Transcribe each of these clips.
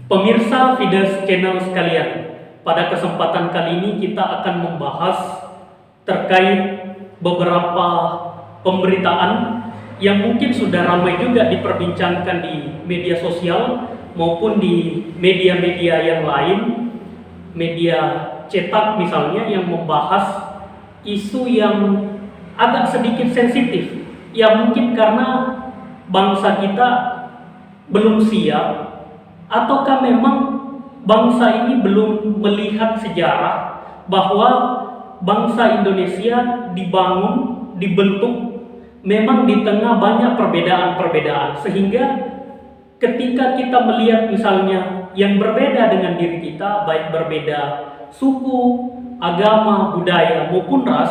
Pemirsa Fides Channel sekalian, pada kesempatan kali ini kita akan membahas terkait beberapa pemberitaan yang mungkin sudah ramai juga diperbincangkan di media sosial maupun di media-media yang lain, media cetak misalnya, yang membahas isu yang agak sedikit sensitif, ya mungkin karena bangsa kita belum siap, ataukah memang bangsa ini belum melihat sejarah bahwa bangsa Indonesia dibangun, dibentuk memang di tengah banyak perbedaan-perbedaan, sehingga ketika kita melihat misalnya yang berbeda dengan diri kita, baik berbeda suku, agama, budaya maupun ras,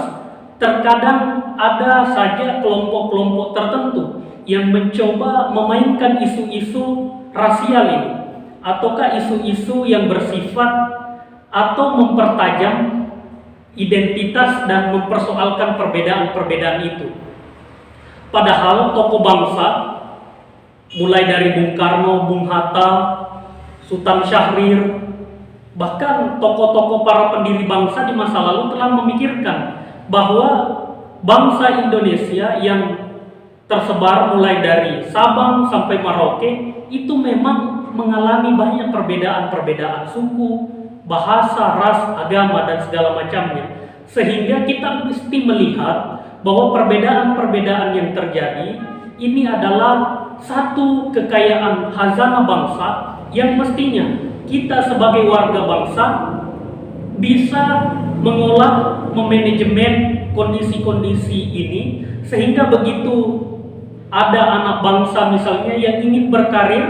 terkadang ada saja kelompok-kelompok tertentu yang mencoba memainkan isu-isu rasial ini, ataukah isu-isu yang bersifat atau mempertajam identitas dan mempersoalkan perbedaan-perbedaan itu. Padahal tokoh bangsa mulai dari Bung Karno, Bung Hatta, Sultan Syahrir, bahkan tokoh-tokoh para pendiri bangsa di masa lalu telah memikirkan bahwa bangsa Indonesia yang tersebar mulai dari Sabang sampai Merauke itu memang mengalami banyak perbedaan-perbedaan suku, bahasa, ras, agama, dan segala macamnya. Sehingga kita mesti melihat bahwa perbedaan-perbedaan yang terjadi ini adalah satu kekayaan khazanah bangsa yang mestinya kita sebagai warga bangsa bisa mengolah, memanajemen kondisi-kondisi ini, sehingga begitu ada anak bangsa misalnya yang ingin berkarir,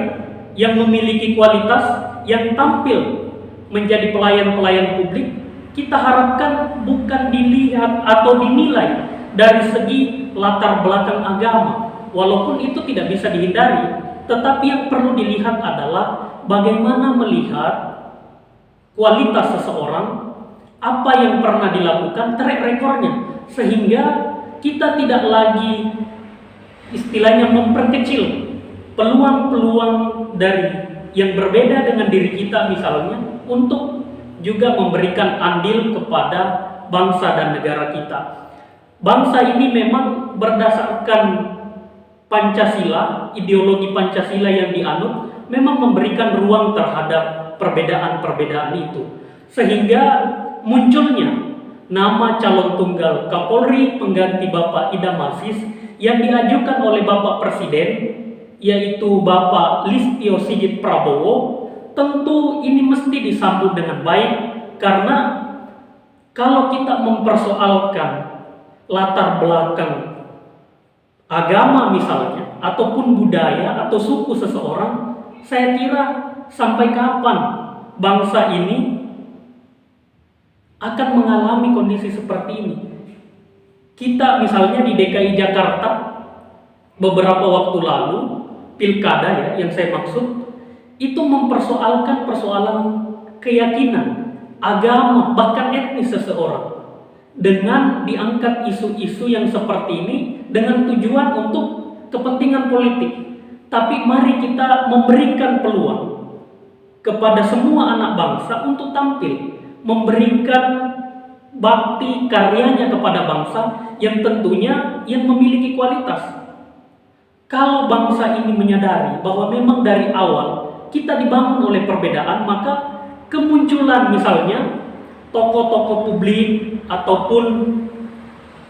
yang memiliki kualitas, yang tampil menjadi pelayan-pelayan publik, kita harapkan bukan dilihat atau dinilai dari segi latar belakang agama, walaupun itu tidak bisa dihindari, tetapi yang perlu dilihat adalah bagaimana melihat kualitas seseorang, apa yang pernah dilakukan, track recordnya, sehingga kita tidak lagi istilahnya memperkecil peluang-peluang dari yang berbeda dengan diri kita misalnya, untuk juga memberikan andil kepada bangsa dan negara kita. Bangsa ini memang berdasarkan Pancasila, ideologi Pancasila yang dianut, memang memberikan ruang terhadap perbedaan-perbedaan itu, sehingga munculnya nama calon tunggal Kapolri pengganti Bapak Idham Aziz yang diajukan oleh Bapak Presiden, yaitu Bapak Listio Sigit Prabowo. Tentu ini mesti disambut dengan baik, karena kalau kita mempersoalkan latar belakang agama misalnya, ataupun budaya atau suku seseorang, saya kira sampai kapan bangsa ini akan mengalami kondisi seperti ini. Kita misalnya di DKI Jakarta beberapa waktu lalu, pilkada ya yang saya maksud, itu mempersoalkan persoalan keyakinan, agama, bahkan etnis seseorang, dengan diangkat isu-isu yang seperti ini dengan tujuan untuk kepentingan politik. Tapi mari kita memberikan peluang kepada semua anak bangsa untuk tampil, memberikan bakti karyanya kepada bangsa yang tentunya yang memiliki kualitas. Kalau bangsa ini menyadari bahwa memang dari awal kita dibangun oleh perbedaan, maka kemunculan misalnya tokoh-tokoh publik ataupun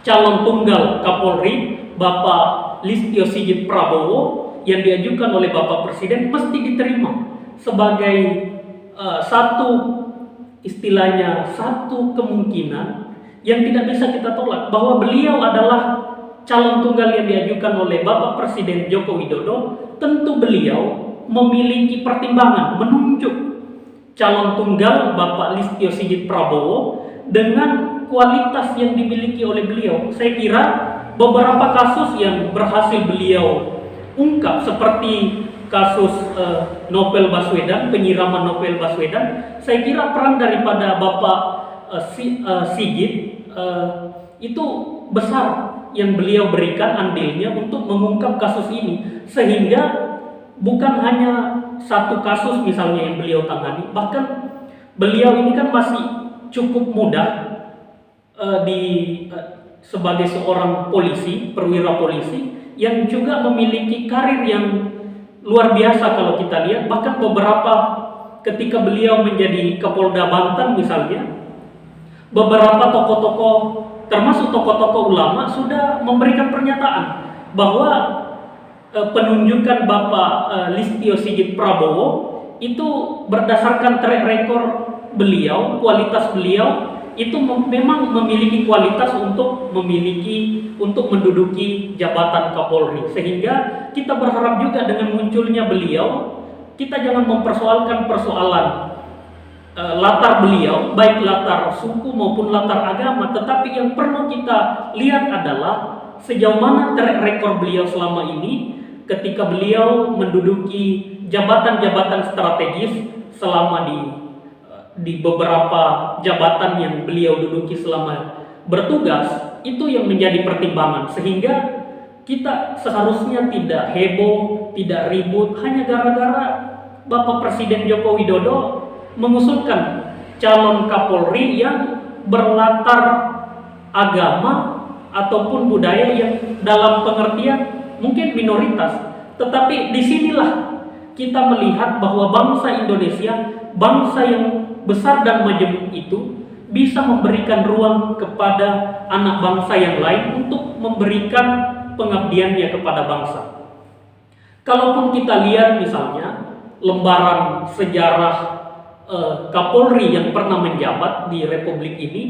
calon tunggal Kapolri Bapak Listio Sigit Prabowo yang diajukan oleh Bapak Presiden mesti diterima sebagai satu istilahnya satu kemungkinan yang tidak bisa kita tolak, bahwa beliau adalah calon tunggal yang diajukan oleh Bapak Presiden Joko Widodo. Tentu beliau memiliki pertimbangan menunjuk calon tunggal Bapak Listio Sigit Prabowo dengan kualitas yang dimiliki oleh beliau. Saya kira beberapa kasus yang berhasil beliau ungkap, seperti kasus Novel Baswedan, penyiraman Novel Baswedan, saya kira peran daripada Bapak Sigit itu besar yang beliau berikan andilnya untuk mengungkap kasus ini, sehingga bukan hanya satu kasus misalnya yang beliau tangani, bahkan beliau ini kan masih cukup muda sebagai seorang polisi, perwira polisi yang juga memiliki karir yang luar biasa kalau kita lihat. Bahkan beberapa ketika beliau menjadi Kapolda Banten misalnya, beberapa tokoh-tokoh termasuk tokoh-tokoh ulama sudah memberikan pernyataan bahwa penunjukan Bapak Listio Sigit Prabowo itu berdasarkan track record beliau, kualitas beliau itu memang memiliki kualitas untuk menduduki jabatan Kapolri. Sehingga kita berharap juga dengan munculnya beliau, kita jangan mempersoalkan persoalan latar beliau, baik latar suku maupun latar agama, tetapi yang perlu kita lihat adalah sejauh mana track record beliau selama ini ketika beliau menduduki jabatan-jabatan strategis selama di beberapa jabatan yang beliau duduki selama bertugas, itu yang menjadi pertimbangan. Sehingga kita seharusnya tidak heboh, tidak ribut hanya gara-gara Bapak Presiden Joko Widodo mengusulkan calon Kapolri yang berlatar agama ataupun budaya yang dalam pengertian mungkin minoritas. Tetapi disinilah kita melihat bahwa bangsa Indonesia, bangsa yang besar dan majemuk itu, bisa memberikan ruang kepada anak bangsa yang lain untuk memberikan pengabdiannya kepada bangsa. Kalaupun kita lihat misalnya lembaran sejarah Kapolri yang pernah menjabat di Republik ini,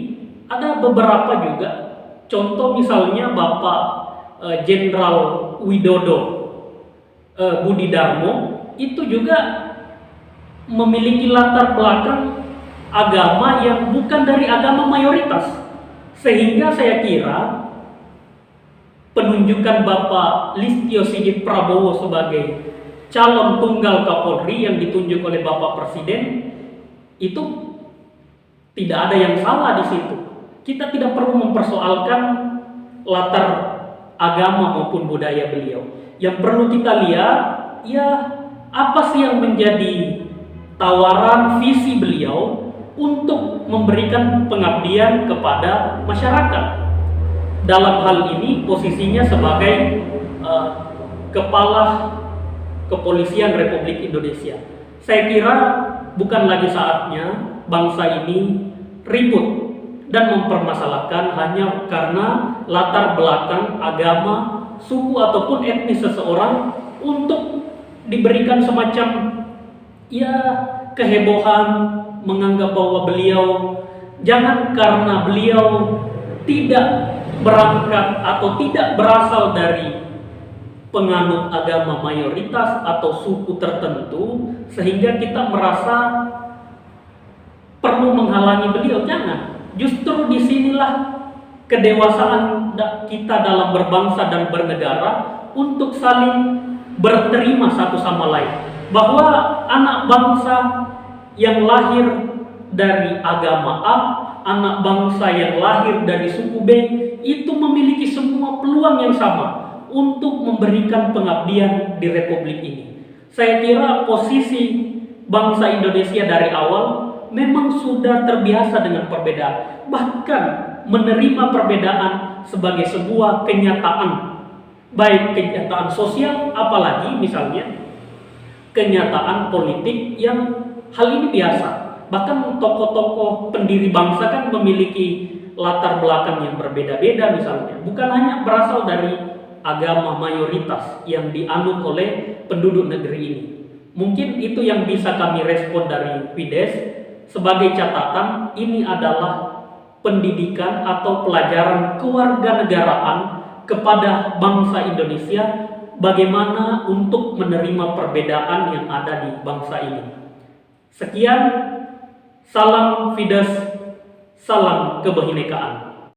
ada beberapa juga. Contoh misalnya Bapak Jenderal Widodo Budi Darmo itu juga memiliki latar belakang agama yang bukan dari agama mayoritas. Sehingga saya kira penunjukan Bapak Listio Sigit Prabowo sebagai calon tunggal Kapolri yang ditunjuk oleh Bapak Presiden itu tidak ada yang salah di situ. Kita tidak perlu mempersoalkan latar agama maupun budaya beliau. Yang perlu kita lihat, ya apa sih yang menjadi tawaran visi beliau untuk memberikan pengabdian kepada masyarakat. Dalam hal ini posisinya sebagai Kepala Kepolisian Republik Indonesia. Saya kira bukan lagi saatnya bangsa ini ribut dan mempermasalahkan hanya karena latar belakang agama, suku ataupun etnis seseorang untuk diberikan semacam kehebohan, menganggap bahwa beliau jangan karena beliau tidak berangkat atau tidak berasal dari penganut agama mayoritas atau suku tertentu sehingga kita merasa perlu menghalangi beliau. Jangan. Justru disinilah kedewasaan kita dalam berbangsa dan bernegara untuk saling berterima satu sama lain. Bahwa anak bangsa yang lahir dari agama A, anak bangsa yang lahir dari suku B itu memiliki semua peluang yang sama untuk memberikan pengabdian di Republik ini. Saya kira posisi bangsa Indonesia dari awal memang sudah terbiasa dengan perbedaan, bahkan menerima perbedaan sebagai sebuah kenyataan, baik kenyataan sosial, apalagi misalnya kenyataan politik yang hal ini biasa. Bahkan tokoh-tokoh pendiri bangsa kan memiliki latar belakang yang berbeda-beda misalnya, bukan hanya berasal dari agama mayoritas yang dianut oleh penduduk negeri ini. Mungkin itu yang bisa kami respon dari Fides. Sebagai catatan, ini adalah pendidikan atau pelajaran kewarganegaraan kepada bangsa Indonesia, bagaimana untuk menerima perbedaan yang ada di bangsa ini. Sekian, salam Fides, salam kebinekaan.